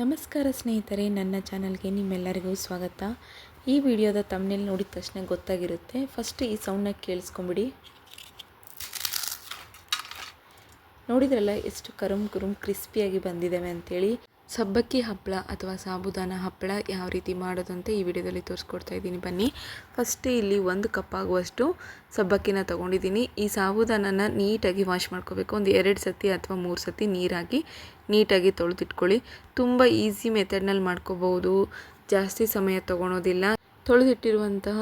ನಮಸ್ಕಾರ ಸ್ನೇಹಿತರೆ, ನನ್ನ ಚಾನಲ್ಗೆ ನಿಮ್ಮೆಲ್ಲರಿಗೂ ಸ್ವಾಗತ. ಈ ವಿಡಿಯೋದ ತಮ್ನೇಲ್ ನೋಡಿದ ತಕ್ಷಣ ಗೊತ್ತಾಗಿರುತ್ತೆ. ಫಸ್ಟ್ ಈ ಸೌಂಡ್ನ ಕೇಳಿಸ್ಕೊಂಬಿಡಿ. ನೋಡಿದ್ರಲ್ಲ ಎಷ್ಟು ಕರುಮ್ ಕ್ರಿಸ್ಪಿಯಾಗಿ ಬಂದಿದ್ದಾವೆ ಅಂತೇಳಿ. ಸಬ್ಬಕ್ಕಿ ಹಪ್ಪಳ ಅಥವಾ ಸಾಬುದಾನ ಹಪ್ಪಳ ಯಾವ ರೀತಿ ಮಾಡೋದು ಅಂತ ಈ ವಿಡಿಯೋದಲ್ಲಿ ತೋರಿಸ್ಕೊಡ್ತಾ ಇದ್ದೀನಿ. ಬನ್ನಿ. ಫಸ್ಟ್ ಇಲ್ಲಿ 1 ಕಪ್ ಆಗುವಷ್ಟು ಸಬ್ಬಕ್ಕಿನ ತೊಗೊಂಡಿದ್ದೀನಿ. ಈ ಸಾಬುದಾನನ ನೀಟಾಗಿ ವಾಶ್ ಮಾಡ್ಕೋಬೇಕು. ಒಂದು 2 ಸತಿ ಅಥವಾ 3 ಸತಿ ನೀರಾಗಿ ನೀಟಾಗಿ ತೊಳೆದಿಟ್ಕೊಳ್ಳಿ. ತುಂಬ ಈಸಿ ಮೆಥಡ್ನಲ್ಲಿ ಮಾಡ್ಕೋಬೋದು, ಜಾಸ್ತಿ ಸಮಯ ತೊಗೊಳೋದಿಲ್ಲ. ತೊಳೆದಿಟ್ಟಿರುವಂತಹ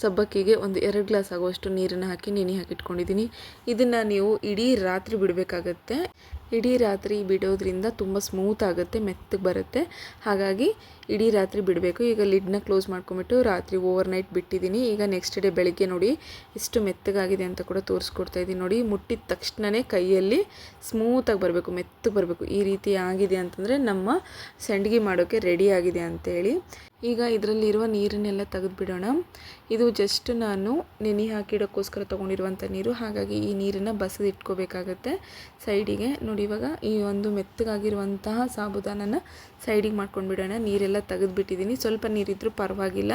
ಸಬ್ಬಕ್ಕಿಗೆ ಒಂದು 2 ಗ್ಲಾಸ್ ಆಗುವಷ್ಟು ನೀರನ್ನು ಹಾಕಿ ನೆನೆ ಹಾಕಿಟ್ಕೊಂಡಿದ್ದೀನಿ. ಇದನ್ನು ನೀವು ಇಡೀ ರಾತ್ರಿ ಬಿಡಬೇಕಾಗತ್ತೆ. ಇಡೀ ರಾತ್ರಿ ಬಿಡೋದ್ರಿಂದ ತುಂಬ ಸ್ಮೂತ್ ಆಗುತ್ತೆ, ಮೆತ್ತಗೆ ಬರುತ್ತೆ. ಹಾಗಾಗಿ ಇಡೀ ರಾತ್ರಿ ಬಿಡಬೇಕು. ಈಗ ಲಿಡ್ನ ಕ್ಲೋಸ್ ಮಾಡ್ಕೊಂಬಿಟ್ಟು ರಾತ್ರಿ ಓವರ್ನೈಟ್ ಬಿಟ್ಟಿದ್ದೀನಿ. ಈಗ ನೆಕ್ಸ್ಟ್ ಡೇ ಬೆಳಗ್ಗೆ ನೋಡಿ ಎಷ್ಟು ಮೆತ್ತಗಾಗಿದೆ ಅಂತ ಕೂಡ ತೋರಿಸ್ಕೊಡ್ತಾ ಇದ್ದೀನಿ. ನೋಡಿ, ಮುಟ್ಟಿದ ತಕ್ಷಣವೇ ಕೈಯಲ್ಲಿ ಸ್ಮೂತಾಗಿ ಬರಬೇಕು, ಮೆತ್ತಗೆ ಬರಬೇಕು. ಈ ರೀತಿ ಆಗಿದೆ ಅಂತಂದರೆ ನಮ್ಮ ಸಂಡಿಗೆ ಮಾಡೋಕ್ಕೆ ರೆಡಿ ಆಗಿದೆ ಅಂತೇಳಿ. ಈಗ ಇದರಲ್ಲಿರುವ ನೀರನ್ನೆಲ್ಲ ತೆಗೆದುಬಿಡೋಣ. ಇದು ಜಸ್ಟ್ ನಾನು ನೆನೆ ಹಾಕಿಡೋಕ್ಕೋಸ್ಕರ ತೊಗೊಂಡಿರುವಂಥ ನೀರು. ಹಾಗಾಗಿ ಈ ನೀರನ್ನು ಬಸಿದು ಇಟ್ಕೋಬೇಕಾಗತ್ತೆ ಸೈಡಿಗೆ. ನೋಡಿ, ಇವಾಗ ಈ ಒಂದು ಮೆತ್ತಗಾಗಿರುವಂತಹ ಸಾಬುದಾನನ ಸೈಡಿಗೆ ಮಾಡ್ಕೊಂಡು ಬಿಡೋಣ. ನೀರೆಲ್ಲ ತೆಗೆದುಬಿಟ್ಟಿದ್ದೀನಿ. ಸ್ವಲ್ಪ ನೀರಿದ್ದರೂ ಪರವಾಗಿಲ್ಲ,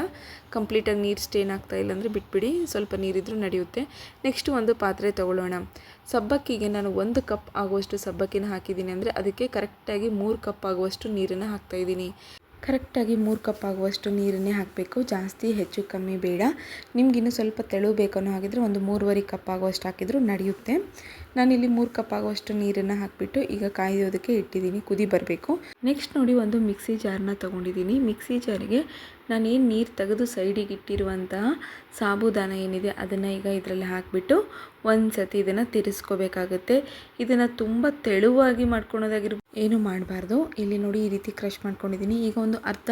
ಕಂಪ್ಲೀಟಾಗಿ ನೀರು ಸ್ಟೇನ್ ಆಗ್ತಾ ಇಲ್ಲ ಅಂದರೆ ಬಿಟ್ಬಿಡಿ, ಸ್ವಲ್ಪ ನೀರಿದ್ರೂ ನಡೆಯುತ್ತೆ. ನೆಕ್ಸ್ಟು ಒಂದು ಪಾತ್ರೆ ತೊಗೊಳ್ಳೋಣ. ಸಬ್ಬಕ್ಕಿಗೆ ನಾನು 1 ಕಪ್ ಆಗುವಷ್ಟು ಸಬ್ಬಕ್ಕಿನ ಹಾಕಿದ್ದೀನಿ ಅಂದರೆ ಅದಕ್ಕೆ ಕರೆಕ್ಟಾಗಿ 3 ಕಪ್ ಆಗುವಷ್ಟು ನೀರನ್ನು ಹಾಕ್ತಾಯಿದ್ದೀನಿ. ಕರೆಕ್ಟಾಗಿ 3 ಕಪ್ ಆಗುವಷ್ಟು ನೀರನ್ನೇ ಹಾಕಬೇಕು, ಜಾಸ್ತಿ ಹೆಚ್ಚು ಕಮ್ಮಿ ಬೇಡ. ನಿಮಗಿನ್ನೂ ಸ್ವಲ್ಪ ತೆಳು ಬೇಕನ್ನೋ ಹಾಗಿದ್ರೆ ಒಂದು 3.5 ಕಪ್ ಆಗುವಷ್ಟು ಹಾಕಿದರೂ ನಡೆಯುತ್ತೆ. ನಾನಿಲ್ಲಿ 3 ಕಪ್ ಆಗುವಷ್ಟು ನೀರನ್ನು ಹಾಕಿಬಿಟ್ಟು ಈಗ ಕಾಯೋದಕ್ಕೆ ಇಟ್ಟಿದ್ದೀನಿ, ಕುದಿ ಬರಬೇಕು. ನೆಕ್ಸ್ಟ್ ನೋಡಿ, ಒಂದು ಮಿಕ್ಸಿ ಜಾರನ್ನ ತೊಗೊಂಡಿದ್ದೀನಿ. ಮಿಕ್ಸಿ ಜಾರಿಗೆ ನಾನೇನು ನೀರು ತೆಗೆದು ಸೈಡಿಗೆ ಇಟ್ಟಿರುವಂತಹ ಸಾಬುದಾನ ಏನಿದೆ ಅದನ್ನು ಈಗ ಇದರಲ್ಲಿ ಹಾಕಿಬಿಟ್ಟು ಒಂದು ಸತಿ ಇದನ್ನು ತಿರ್ಸ್ಕೋಬೇಕಾಗುತ್ತೆ. ಇದನ್ನು ತುಂಬ ತೆಳುವಾಗಿ ಮಾಡ್ಕೊಳೋದಾಗಿರ್ಬೋದು, ಏನು ಮಾಡಬಾರ್ದು. ಇಲ್ಲಿ ನೋಡಿ, ಈ ರೀತಿ ಕ್ರಷ್ ಮಾಡ್ಕೊಂಡಿದ್ದೀನಿ. ಈಗ ಒಂದು ಅರ್ಧ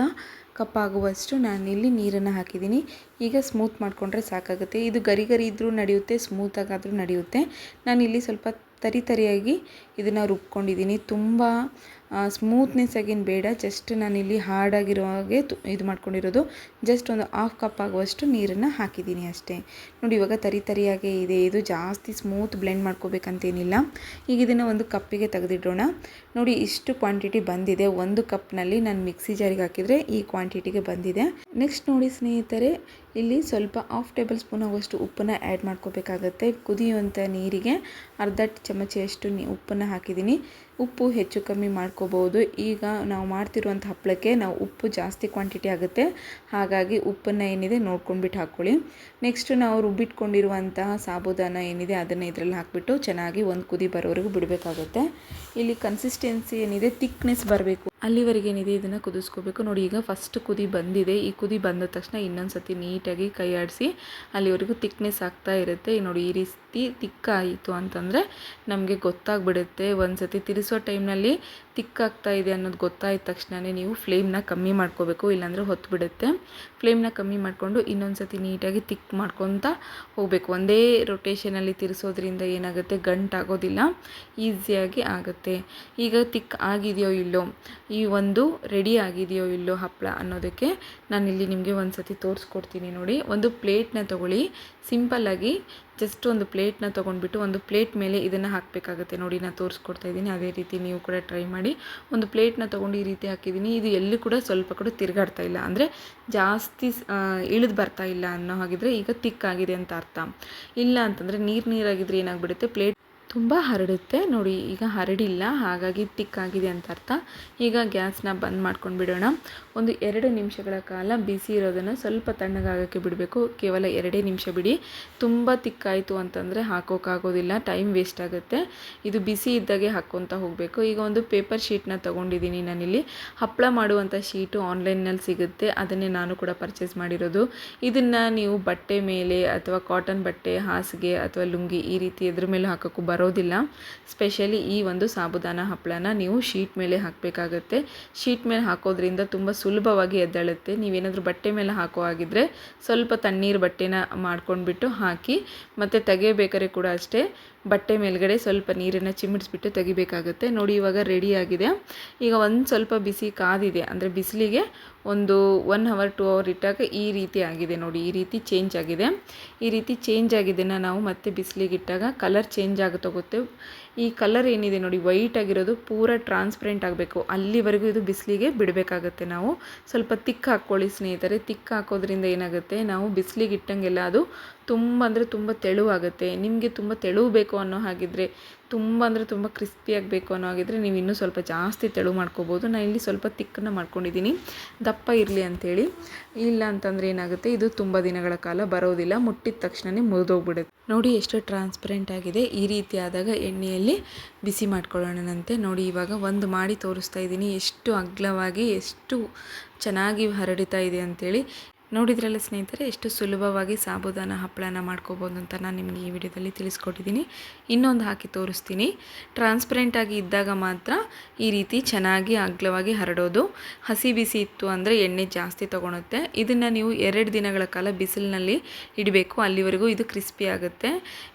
ಕಪ್ ಆಗುವಷ್ಟು ನಾನಿಲ್ಲಿ ನೀರನ್ನು ಹಾಕಿದ್ದೀನಿ. ಈಗ ಸ್ಮೂತ್ ಮಾಡಿಕೊಂಡ್ರೆ ಸಾಕಾಗುತ್ತೆ. ಇದು ಗರಿ ಇದ್ದರೂ ನಡೆಯುತ್ತೆ, ಸ್ಮೂತಾಗಾದರೂ ನಡೆಯುತ್ತೆ. ನಾನಿಲ್ಲಿ ಸ್ವಲ್ಪ ತರಿಯಾಗಿ ಇದನ್ನು ರುಬ್ಕೊಂಡಿದ್ದೀನಿ. ತುಂಬ ಸ್ಮೂತ್ನೆಸ್ ಆಗೇನು ಬೇಡ, ಜಸ್ಟ್ ನಾನಿಲ್ಲಿ ಹಾರ್ಡಾಗಿರೋ ಹಾಗೆ ಇದು ಮಾಡ್ಕೊಂಡಿರೋದು. ಜಸ್ಟ್ ಒಂದು 1/2 ಕಪ್ ಆಗುವಷ್ಟು ನೀರನ್ನು ಹಾಕಿದ್ದೀನಿ ಅಷ್ಟೇ. ನೋಡಿ, ಇವಾಗ ತರಿಯಾಗೇ ಇದೆ. ಇದು ಜಾಸ್ತಿ ಸ್ಮೂತ್ ಬ್ಲೆಂಡ್ ಮಾಡ್ಕೋಬೇಕಂತೇನಿಲ್ಲ. ಈಗ ಇದನ್ನು ಒಂದು ಕಪ್ಪಿಗೆ ತೆಗೆದಿಡೋಣ. ನೋಡಿ, ಇಷ್ಟು ಕ್ವಾಂಟಿಟಿ ಬಂದಿದೆ. 1 ಕಪ್ನಲ್ಲಿ ನಾನು ಮಿಕ್ಸಿ ಜಾರಿಗೆ ಹಾಕಿದರೆ ಈ ಕ್ವಾಂಟಿಟಿಗೆ ಬಂದಿದೆ. ನೆಕ್ಸ್ಟ್ ನೋಡಿ ಸ್ನೇಹಿತರೆ, ಇಲ್ಲಿ ಸ್ವಲ್ಪ 1/2 ಟೇಬಲ್ ಸ್ಪೂನ್ ಆಗುವಷ್ಟು ಉಪ್ಪನ್ನು ಆ್ಯಡ್ ಮಾಡ್ಕೋಬೇಕಾಗತ್ತೆ. ಕುದಿಯುವಂಥ ನೀರಿಗೆ ಅರ್ಧ ಚಮಚೆಯಷ್ಟು ಉಪ್ಪನ್ನು ಹಾಕಿದ್ದೀನಿ. ಉಪ್ಪು ಹೆಚ್ಚು ಕಮ್ಮಿ ಮಾಡ್ಕೋಬೋದು. ಈಗ ನಾವು ಮಾಡ್ತಿರುವಂಥ ಹಪ್ಪಳಕ್ಕೆ ನಾವು ಉಪ್ಪು ಜಾಸ್ತಿ ಕ್ವಾಂಟಿಟಿ ಆಗುತ್ತೆ, ಹಾಗಾಗಿ ಉಪ್ಪನ್ನು ಏನಿದೆ ನೋಡ್ಕೊಂಡ್ಬಿಟ್ಟು ಹಾಕ್ಕೊಳ್ಳಿ. ನೆಕ್ಸ್ಟು ನಾವು ರುಬ್ಬಿಟ್ಕೊಂಡಿರುವಂತಹ ಸಾಬುದಾನ ಏನಿದೆ ಅದನ್ನು ಇದರಲ್ಲಿ ಹಾಕಿಬಿಟ್ಟು ಚೆನ್ನಾಗಿ ಒಂದು ಕುದಿ ಬರೋವರೆಗೂ ಬಿಡಬೇಕಾಗುತ್ತೆ. ಇಲ್ಲಿ ಕನ್ಸಿಸ್ಟೆನ್ಸಿ ಏನಿದೆ ತಿಕ್ನೆಸ್ ಬರಬೇಕು, ಅಲ್ಲಿವರೆಗೆ ಏನಿದೆ ಇದನ್ನು ಕುದಿಸ್ಕೋಬೇಕು. ನೋಡಿ, ಈಗ ಫಸ್ಟ್ ಕುದಿ ಬಂದಿದೆ. ಈ ಕುದಿ ಬಂದ ತಕ್ಷಣ ಇನ್ನೊಂದು ಸತಿ ನೀಟಾಗಿ ಕೈ ಆಡಿಸಿ ಅಲ್ಲಿವರೆಗೂ ತಿಕ್ನೆಸ್ ಆಗ್ತಾ ಇರುತ್ತೆ. ನೋಡಿ, ಈ ರೀತಿ ತಿಕ್ಕಾಯಿತು ಅಂತಂದರೆ ನಮಗೆ ಗೊತ್ತಾಗ್ಬಿಡುತ್ತೆ. ಒಂದು ಸತಿ ತಿರ್ಸೋ ಟೈಮ್ನಲ್ಲಿ ತಿಕ್ಕಾಗ್ತಾ ಇದೆ ಅನ್ನೋದು ಗೊತ್ತಾಯ್ದ ತಕ್ಷಣವೇ ನೀವು ಫ್ಲೇಮ್ನ ಕಮ್ಮಿ ಮಾಡ್ಕೋಬೇಕು, ಇಲ್ಲಾಂದರೆ ಹೊತ್ಬಿಡುತ್ತೆ. ಫ್ಲೇಮ್ನ ಕಮ್ಮಿ ಮಾಡಿಕೊಂಡು ಇನ್ನೊಂದು ಸತಿ ನೀಟಾಗಿ ತಿಕ್ ಮಾಡ್ಕೊತ ಹೋಗಬೇಕು. ಒಂದೇ ರೊಟೇಷನಲ್ಲಿ ತಿರ್ಸೋದ್ರಿಂದ ಏನಾಗುತ್ತೆ, ಗಂಟಾಗೋದಿಲ್ಲ, ಈಸಿಯಾಗಿ ಆಗುತ್ತೆ. ಈಗ ತಿಕ್ ಆಗಿದೆಯೋ ಇಲ್ಲೋ, ಈ ಒಂದು ರೆಡಿ ಆಗಿದೆಯೋ ಇಲ್ಲೋ ಹಪ್ಪಳ ಅನ್ನೋದಕ್ಕೆ ನಾನಿಲ್ಲಿ ನಿಮಗೆ ಒಂದು ಸತಿ ತೋರಿಸ್ಕೊಡ್ತೀನಿ. ನೋಡಿ, ಒಂದು ಪ್ಲೇಟ್ನ ತೊಗೊಳ್ಳಿ. ಸಿಂಪಲ್ಲಾಗಿ ಜಸ್ಟ್ ಒಂದು ಪ್ಲೇಟ್ನ ತೊಗೊಂಡ್ಬಿಟ್ಟು ಒಂದು ಪ್ಲೇಟ್ ಮೇಲೆ ಇದನ್ನು ಹಾಕಬೇಕಾಗುತ್ತೆ. ನೋಡಿ, ನಾನು ತೋರಿಸ್ಕೊಡ್ತಾ ಇದ್ದೀನಿ. ಅದೇ ರೀತಿ ನೀವು ಕೂಡ ಟ್ರೈ ಮಾಡಿ. ಒಂದು ಪ್ಲೇಟ್ನ ತೊಗೊಂಡು ಈ ರೀತಿ ಹಾಕಿದ್ದೀನಿ. ಇದು ಎಲ್ಲಿ ಕೂಡ ಸ್ವಲ್ಪ ಕೂಡ ತಿರುಗಾಡ್ತಾ ಇಲ್ಲ, ಅಂದರೆ ಜಾಸ್ತಿ ಇಳಿದು ಬರ್ತಾ ಇಲ್ಲ ಅನ್ನೋ ಹಾಗಿದ್ರೆ ಈಗ ತಿಕ್ಕಾಗಿದೆ ಅಂತ ಅರ್ಥ. ಇಲ್ಲ ಅಂತಂದರೆ ನೀರಾಗಿದ್ರೆ ಏನಾಗ್ಬಿಡುತ್ತೆ, ಪ್ಲೇಟ್ ತುಂಬ ಹರಡುತ್ತೆ. ನೋಡಿ, ಈಗ ಹರಡಿಲ್ಲ, ಹಾಗಾಗಿ ತಿಕ್ಕಾಗಿದೆ ಅಂತ ಅರ್ಥ. ಈಗ ಗ್ಯಾಸ್ನ ಬಂದ್ ಮಾಡ್ಕೊಂಡು ಬಿಡೋಣ. ಒಂದು 2 ನಿಮಿಷಗಳ ಕಾಲ ಬಿಸಿ ಇರೋದನ್ನು ಸ್ವಲ್ಪ ತಣ್ಣಗಾಗೋಕ್ಕೆ ಬಿಡಬೇಕು. ಕೇವಲ 2 ನಿಮಿಷ ಬಿಡಿ. ತುಂಬ ತಿಕ್ಕಾಯಿತು ಅಂತಂದರೆ ಹಾಕೋಕ್ಕಾಗೋದಿಲ್ಲ, ಟೈಮ್ ವೇಸ್ಟ್ ಆಗುತ್ತೆ. ಇದು ಬಿಸಿ ಇದ್ದಾಗೆ ಹಾಕ್ಕೊತ ಹೋಗಬೇಕು. ಈಗ ಒಂದು ಪೇಪರ್ ಶೀಟ್ನ ತೊಗೊಂಡಿದ್ದೀನಿ ನಾನಿಲ್ಲಿ. ಹಪ್ಪಳ ಮಾಡುವಂಥ ಶೀಟು ಆನ್ಲೈನ್ನಲ್ಲಿ ಸಿಗುತ್ತೆ, ಅದನ್ನೇ ನಾನು ಕೂಡ ಪರ್ಚೇಸ್ ಮಾಡಿರೋದು. ಇದನ್ನು ನೀವು ಬಟ್ಟೆ ಮೇಲೆ ಅಥವಾ ಕಾಟನ್ ಬಟ್ಟೆ, ಹಾಸಿಗೆ ಅಥವಾ ಲುಂಗಿ ಈ ರೀತಿ ಎದ್ರ ಮೇಲೆ ಹಾಕೋಕ್ಕೂ ಬರೋದಿಲ್ಲ. ಸ್ಪೆಷಲಿ ಈ ಒಂದು ಸಾಬುದಾನ ಹಪ್ಪಳನ ನೀವು ಶೀಟ್ ಮೇಲೆ ಹಾಕಬೇಕಾಗತ್ತೆ. ಶೀಟ್ ಮೇಲೆ ಹಾಕೋದ್ರಿಂದ ತುಂಬ ಸುಲಭವಾಗಿ ಎದ್ದೇಳುತ್ತೆ. ನೀವೇನಾದರೂ ಬಟ್ಟೆ ಮೇಲೆ ಹಾಕೋ ಆಗಿದ್ರೆ ಸ್ವಲ್ಪ ತಣ್ಣೀರು ಬಟ್ಟೆನ ಮಾಡ್ಕೊಂಡ್ಬಿಟ್ಟು ಹಾಕಿ, ಮತ್ತು ತೆಗೆಯಬೇಕಾದ್ರೆ ಕೂಡ ಅಷ್ಟೇ ಬಟ್ಟೆ ಮೇಲ್ಗಡೆ ಸ್ವಲ್ಪ ನೀರನ್ನು ಚಿಮ್ಮಿಡಿಸ್ಬಿಟ್ಟು ತೆಗಿಬೇಕಾಗುತ್ತೆ. ನೋಡಿ, ಇವಾಗ ರೆಡಿ ಆಗಿದೆ. ಈಗ ಒಂದು ಸ್ವಲ್ಪ ಬಿಸಿ ಕಾದಿದೆ, ಅಂದರೆ ಬಿಸಿಲಿಗೆ ಒಂದು 1 ಅವರ್ 2 ಅವರ್ ಇಟ್ಟಾಗ ಈ ರೀತಿ ಆಗಿದೆ. ನೋಡಿ, ಈ ರೀತಿ ಚೇಂಜ್ ಆಗಿದೆ. ಈ ರೀತಿ ಚೇಂಜ್ ಆಗಿದ್ದನ್ನು ನಾವು ಮತ್ತೆ ಬಿಸಿಲಿಗೆ ಇಟ್ಟಾಗ ಕಲರ್ ಚೇಂಜ್ ಆಗುತ್ತೆ. ಈ ಕಲರ್ ಏನಿದೆ ನೋಡಿ ವೈಟ್ ಆಗಿರೋದು ಪೂರ ಟ್ರಾನ್ಸ್ಪರೆಂಟ್ ಆಗಬೇಕು, ಅಲ್ಲಿವರೆಗೂ ಇದು ಬಿಸಿಲಿಗೆ ಬಿಡಬೇಕಾಗತ್ತೆ. ನಾವು ಸ್ವಲ್ಪ ತಿಕ್ಕ ಹಾಕ್ಕೊಳ್ಳಿ ಸ್ನೇಹಿತರೆ. ತಿಕ್ಕ ಹಾಕೋದ್ರಿಂದ ಏನಾಗುತ್ತೆ, ನಾವು ಬಿಸಿಲಿಗೆ ಇಟ್ಟಂಗೆಲ್ಲ ಅದು ತುಂಬ ಅಂದರೆ ತುಂಬ ತೆಳುವಾಗುತ್ತೆ. ನಿಮಗೆ ತುಂಬ ತೆಳು ಬೇಕು ಅನ್ನೋ ಹಾಗಿದ್ರೆ, ತುಂಬ ಅಂದರೆ ತುಂಬ ಕ್ರಿಸ್ಪಿಯಾಗಿ ಬೇಕು ಅನ್ನೋ ಹಾಗಿದ್ರೆ ನೀವು ಇನ್ನೂ ಸ್ವಲ್ಪ ಜಾಸ್ತಿ ತೆಳು ಮಾಡ್ಕೋಬೋದು. ನಾನು ಇಲ್ಲಿ ಸ್ವಲ್ಪ ತಿಕ್ಕನ್ನು ಮಾಡ್ಕೊಂಡಿದ್ದೀನಿ ದಪ್ಪ ಇರಲಿ ಅಂಥೇಳಿ. ಇಲ್ಲ ಅಂತಂದರೆ ಏನಾಗುತ್ತೆ, ಇದು ತುಂಬ ದಿನಗಳ ಕಾಲ ಬರೋದಿಲ್ಲ, ಮುಟ್ಟಿದ ತಕ್ಷಣವೇ ಮುರಿದೋಗ್ಬಿಡುತ್ತೆ. ನೋಡಿ ಎಷ್ಟು ಟ್ರಾನ್ಸ್ಪರೆಂಟ್ ಆಗಿದೆ. ಈ ರೀತಿ ಆದಾಗ ಎಣ್ಣೆಯಲ್ಲಿ ಬಿಸಿ ಮಾಡ್ಕೊಳ್ಳೋಣಂತೆ. ನೋಡಿ ಇವಾಗ ಒಂದು ಮಾಡಿ ತೋರಿಸ್ತಾ ಇದ್ದೀನಿ, ಎಷ್ಟು ಅಗಲವಾಗಿ ಎಷ್ಟು ಚೆನ್ನಾಗಿ ಹರಡಿತಾ ಇದೆ ಅಂಥೇಳಿ. ನೋಡಿದ್ರಲ್ಲ ಸ್ನೇಹಿತರೆ, ಎಷ್ಟು ಸುಲಭವಾಗಿ ಸಾಬುದಾನ ಹಪ್ಪಳನ ಮಾಡ್ಕೋಬೋದು ಅಂತ ನಾನು ನಿಮಗೆ ಈ ವಿಡಿಯೋದಲ್ಲಿ ತಿಳಿಸ್ಕೊಟ್ಟಿದ್ದೀನಿ. ಇನ್ನೊಂದು ಹಾಕಿ ತೋರಿಸ್ತೀನಿ. ಟ್ರಾನ್ಸ್ಪರೆಂಟಾಗಿ ಇದ್ದಾಗ ಮಾತ್ರ ಈ ರೀತಿ ಚೆನ್ನಾಗಿ ಅಗಲವಾಗಿ ಹರಡೋದು. ಹಸಿ ಬಿಸಿ ಇತ್ತು ಅಂದರೆ ಎಣ್ಣೆ ಜಾಸ್ತಿ ತೊಗೊಳುತ್ತೆ. ಇದನ್ನು ನೀವು 2 ದಿನಗಳ ಕಾಲ ಬಿಸಿಲಿನಲ್ಲಿ ಇಡಬೇಕು, ಅಲ್ಲಿವರೆಗೂ ಇದು ಕ್ರಿಸ್ಪಿ ಆಗುತ್ತೆ.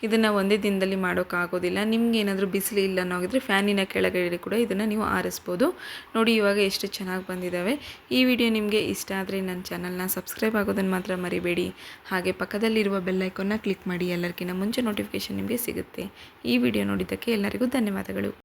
ಇದನ್ನು ಒಂದೇ ದಿನದಲ್ಲಿ ಮಾಡೋಕ್ಕಾಗೋದಿಲ್ಲ. ನಿಮ್ಗೆ ಏನಾದರೂ ಬಿಸಿಲು ಇಲ್ಲ ಅನ್ನೋಗಿದ್ರೆ ಫ್ಯಾನಿನ ಕೆಳಗಡೆ ಕೂಡ ಇದನ್ನು ನೀವು ಆರಿಸ್ಬೋದು. ನೋಡಿ ಇವಾಗ ಎಷ್ಟು ಚೆನ್ನಾಗಿ ಬಂದಿದ್ದಾವೆ. ಈ ವಿಡಿಯೋ ನಿಮಗೆ ಇಷ್ಟ ಆದರೆ ನನ್ನ ಚಾನಲ್ನ ಸಬ್ಸ್ಕ್ರೈಬ್ ಆಗೋದನ್ನು ಮಾತ್ರ ಮರಿಬೇಡಿ. ಹಾಗೆ ಪಕ್ಕದಲ್ಲಿರುವ ಬೆಲ್ ಐಕಾನ್ನ ಕ್ಲಿಕ್ ಮಾಡಿ, ಎಲ್ಲರಿಗಿಂತ ಮುಂಚೆ ನೋಟಿಫಿಕೇಷನ್ ನಿಮಗೆ ಸಿಗುತ್ತೆ. ಈ ವಿಡಿಯೋ ನೋಡಿದ್ದಕ್ಕೆ ಎಲ್ಲರಿಗೂ ಧನ್ಯವಾದಗಳು.